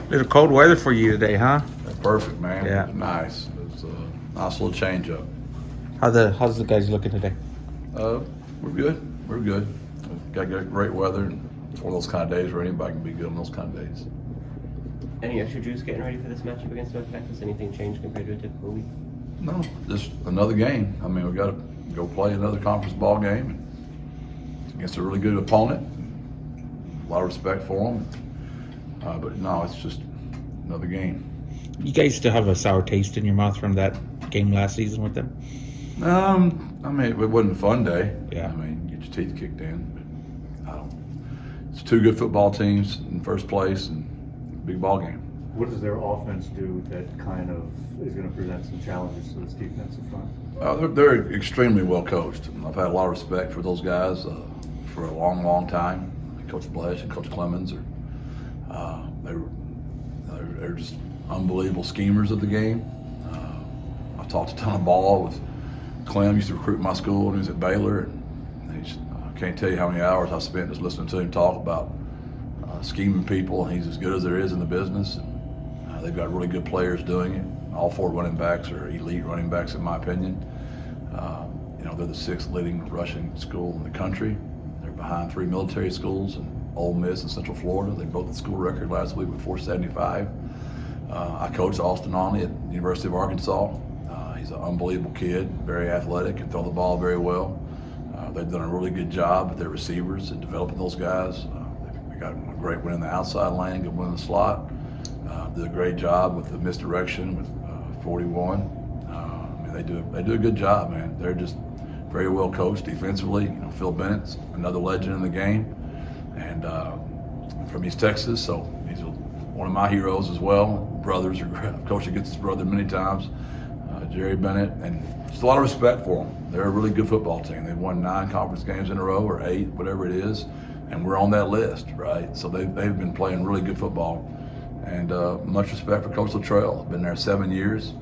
Little cold weather for you today, huh? Perfect, man. Yeah. It was nice. It was a nice little change up. How's the guys looking today? We're good. We're good. We've got great weather. And it's one of those kind of days where anybody can be good on those kind of days. Any extra juice getting ready for this matchup against North Texas? Anything changed compared to a typical week? No, just another game. I mean, we got to go play another conference ball game against a really good opponent. A lot of respect for them. But no, it's just another game. You guys still have a sour taste in your mouth from that game last season with them? I mean, it wasn't a fun day. Yeah. I mean, get your teeth kicked in. But I don't. It's two good football teams in first place and big ball game. What does their offense do that kind of is going to present some challenges to this defensive front? They're extremely well coached. I've had a lot of respect for those guys for a long, long time. Coach Blesh and Coach Clemens they're just unbelievable schemers of the game. I've talked a ton of ball with Clem. Used to recruit my school when he was at Baylor. And I can't tell you how many hours I spent just listening to him talk about scheming people. And he's as good as there is in the business. And, they've got really good players doing it. All four running backs are elite running backs, in my opinion. They're the sixth leading rushing school in the country. They're behind three military schools in Ole Miss and Central Florida. They broke the school record last week with 475. I coached Austin Onley at the University of Arkansas. He's an unbelievable kid, very athletic, can throw the ball very well. They've done a really good job with their receivers and developing those guys. They got a great win in the outside lane, good win in the slot. Did a great job with the misdirection with 41. They do a good job, man. They're just very well coached defensively. Phil Bennett's another legend in the game, and from East Texas, so he's one of my heroes as well. Brothers, I've coached against his brother many times, Jerry Bennett, and just a lot of respect for them. They're a really good football team. They've won 9 conference games in a row, or 8, whatever it is, and we're on that list, right? So they've been playing really good football, and much respect for Coach Traylor. Been there 7 years.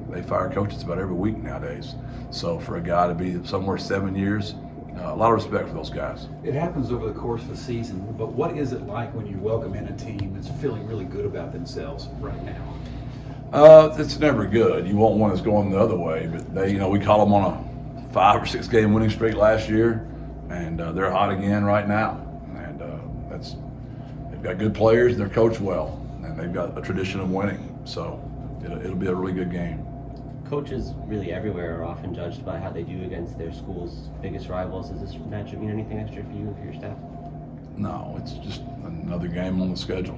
They fire coaches about every week nowadays. So for a guy to be somewhere 7 years, a lot of respect for those guys. It happens over the course of the season, but what is it like when you welcome in a team that's feeling really good about themselves right now? It's never good. You want one that's going the other way, but we caught them on a 5 or 6 game winning streak last year, and they're hot again right now. And they've got good players, and they're coached well, and they've got a tradition of winning. So it'll be a really good game. Coaches really everywhere are often judged by how they do against their school's biggest rivals. Does this matchup mean anything extra for you and for your staff? No, it's just another game on the schedule.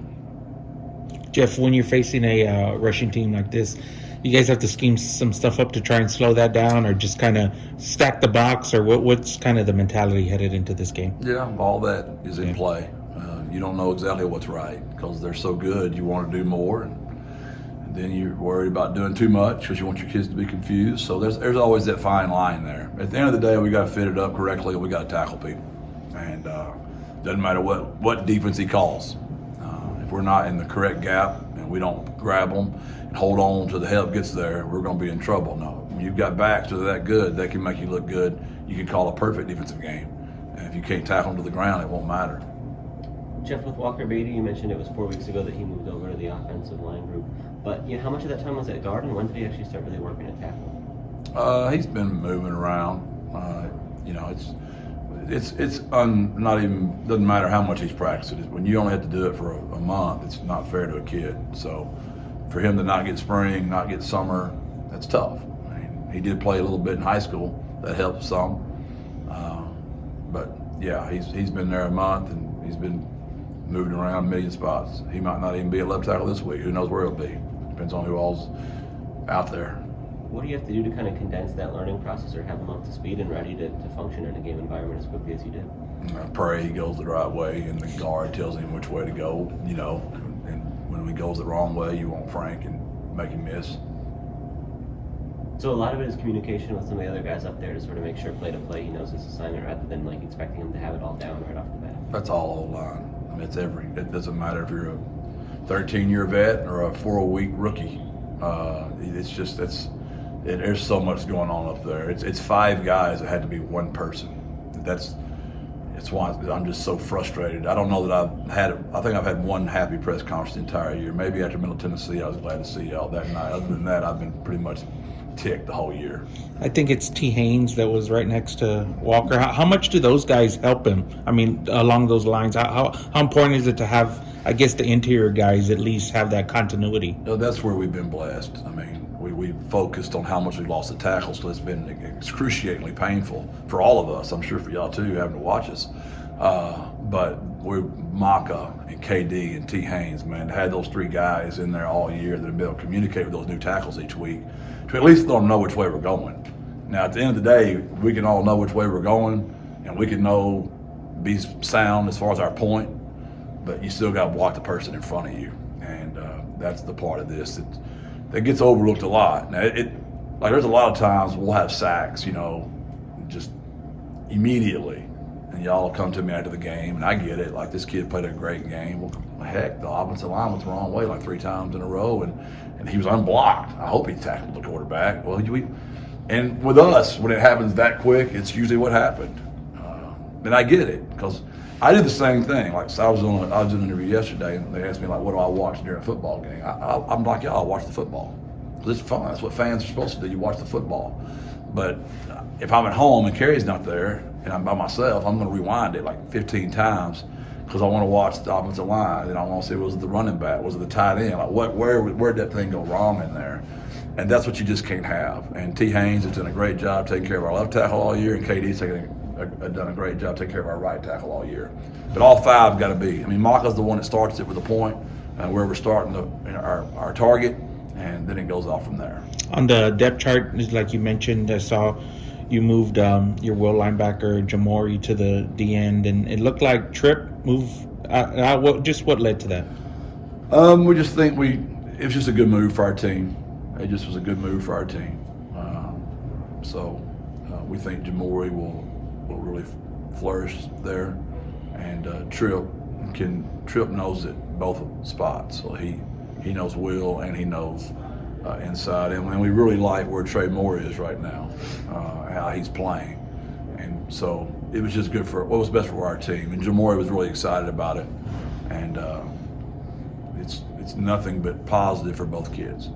Jeff, when you're facing a rushing team like this, you guys have to scheme some stuff up to try and slow that down, or just kind of stack the box, or what's kind of the mentality headed into this game? Yeah, all that is in play. You don't know exactly what's right because they're so good. You want to do more, and then you're worried about doing too much because you want your kids to be confused. So there's always that fine line there. At the end of the day, we got to fit it up correctly. We got to tackle people, and doesn't matter what defense he calls. If we're not in the correct gap and we don't grab them and hold on till the help gets there, we're going to be in trouble. No, when you've got backs that are that good, they can make you look good. You can call a perfect defensive game, and if you can't tackle them to the ground, it won't matter. Jeff, with Walker Beatty, you mentioned it was 4 weeks ago that he moved over to the offensive line group. But how much of that time was at guard, and when did he actually start really working at tackle? He's been moving around. It's not even, doesn't matter how much he's practiced. When you only have to do it for a month, it's not fair to a kid. So for him to not get spring, not get summer, that's tough. I mean, he did play a little bit in high school. That helped some. But yeah, he's been there a month, and he's been moving around a million spots. He might not even be at left tackle this week. Who knows where he'll be? Depends on who all's out there. What do you have to do to kind of condense that learning process, or have him up to speed and ready to function in a game environment as quickly as you did? I pray he goes the right way, and the guard tells him which way to go, and when he goes the wrong way, you want Frank and make him miss. So a lot of it is communication with some of the other guys up there to sort of make sure play to play he knows his assignment, rather than expecting him to have it all down right off the bat. That's all O-line. I mean, it doesn't matter if you're a 13-year vet or a 4-week rookie. There's so much going on up there. It's 5 guys that had to be one person. it's why I'm just so frustrated. I don't know that I think I've had one happy press conference the entire year. Maybe after Middle Tennessee, I was glad to see y'all that night. Other than that, I've been pretty much ticked the whole year. I think it's T. Haynes that was right next to Walker. How much do those guys help him? I mean, along those lines, how important is it to have, I guess, the interior guys at least have that continuity? That's where we've been blessed. I mean, we focused on how much we lost the tackles, so it's been excruciatingly painful for all of us. I'm sure for y'all too, having to watch us. But we're Maka and KD and T. Haynes, man, had those three guys in there all year that have been able to communicate with those new tackles each week to at least let them know which way we're going. Now, at the end of the day, we can all know which way we're going, and we can be sound as far as our point, but you still got to block the person in front of you, and that's the part of this that gets overlooked a lot. Now, there's a lot of times we'll have sacks, just immediately, and y'all come to me after the game, and I get it. Like, this kid played a great game. Well, heck, the offensive line went the wrong way like 3 times in a row, and he was unblocked. I hope he tackled the quarterback. Well, and with us, when it happens that quick, it's usually what happened. And I get it, because I did the same thing. Like, so I was in an interview yesterday, and they asked me, like, what do I watch during a football game? I'm like, y'all, I watch the football. Because it's fun. That's what fans are supposed to do. You watch the football. But if I'm at home and Kerry's not there, and I'm by myself, I'm going to rewind it like 15 times because I want to watch the offensive line, and I want to see, was it the running back? Was it the tight end? Like, where did that thing go wrong in there? And that's what you just can't have. And T. Haynes has done a great job taking care of our left tackle all year, and KD's done a great job taking care of our right tackle all year. But all 5 got to be. I mean, Maka's the one that starts it with a point, where we're starting our target, and then it goes off from there. On the depth chart, like you mentioned, I saw you moved your will linebacker Jamori to the D end, and it looked like Tripp moved. What led to that? We just think it was just a good move for our team. It just was a good move for our team. So we think Jamori will really flourish there, and Tripp knows it both spots. So he knows will and he knows inside, and we really like where Trey Moore is right now, how he's playing, and so it was just good for what was best for our team. And Jamori was really excited about it, and it's nothing but positive for both kids.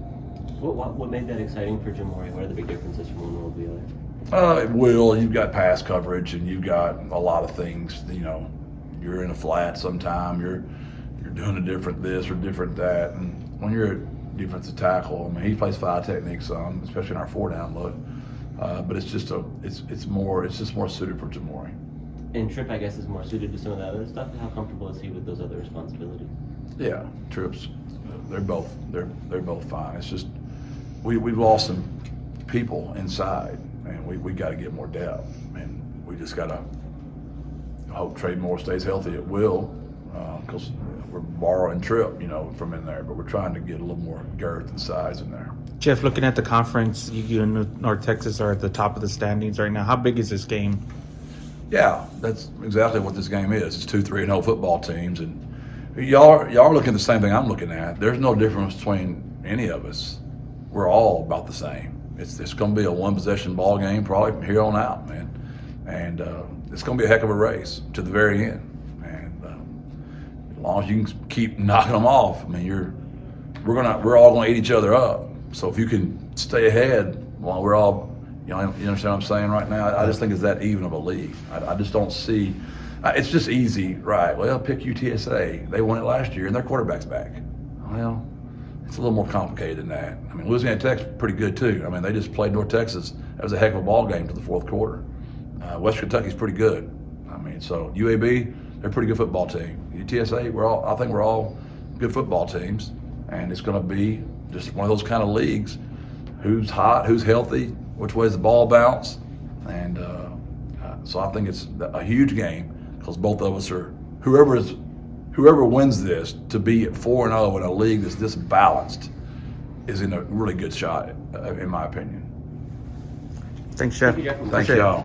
What made that exciting for Jamori? What are the big differences from one role to the other? Will, you've got pass coverage, and you've got a lot of things. You're in a flat sometime. You're doing a different this or different that, and when you're a defensive tackle, I mean, he plays 5 techniques some, especially in our 4-down look. But it's just more suited for Jamori. And Tripp, I guess, is more suited to some of that other stuff. How comfortable is he with those other responsibilities? Yeah, Tripp's. They're both fine. It's just we've lost some people inside, and we got to get more depth, and we just got to hope Trey Moore stays healthy at will, because we're borrowing Tripp, from in there, but we're trying to get a little more girth and size in there. Jeff, looking at the conference, you and North Texas are at the top of the standings right now. How big is this game? Yeah, that's exactly what this game is. It's 2 3-0 football teams, and y'all are looking at the same thing I'm looking at. There's no difference between any of us. We're all about the same. It's going to be a 1-possession ball game probably from here on out, man. And it's going to be a heck of a race to the very end. And as long as you can keep knocking them off, I mean, we're all going to eat each other up. So if you can stay ahead while we're all, you understand what I'm saying right now? I just think it's that even of a league. I just don't see. It's just easy, right? Well, pick UTSA. They won it last year, and their quarterback's back. Well, it's a little more complicated than that. I mean, Louisiana Tech's pretty good too. I mean, they just played North Texas. That was a heck of a ball game to the 4th quarter. West Kentucky's pretty good. I mean, so UAB, they're a pretty good football team. UTSA, I think we're all good football teams, and it's going to be just one of those kind of leagues. Who's hot? Who's healthy? Which way's the ball bounce? And so I think it's a huge game, because both of us are whoever wins this to be at 4-0 in a league that's this balanced is in a really good shot, in my opinion. Thanks, Jeff. Thank you, Jeff. Thank y'all.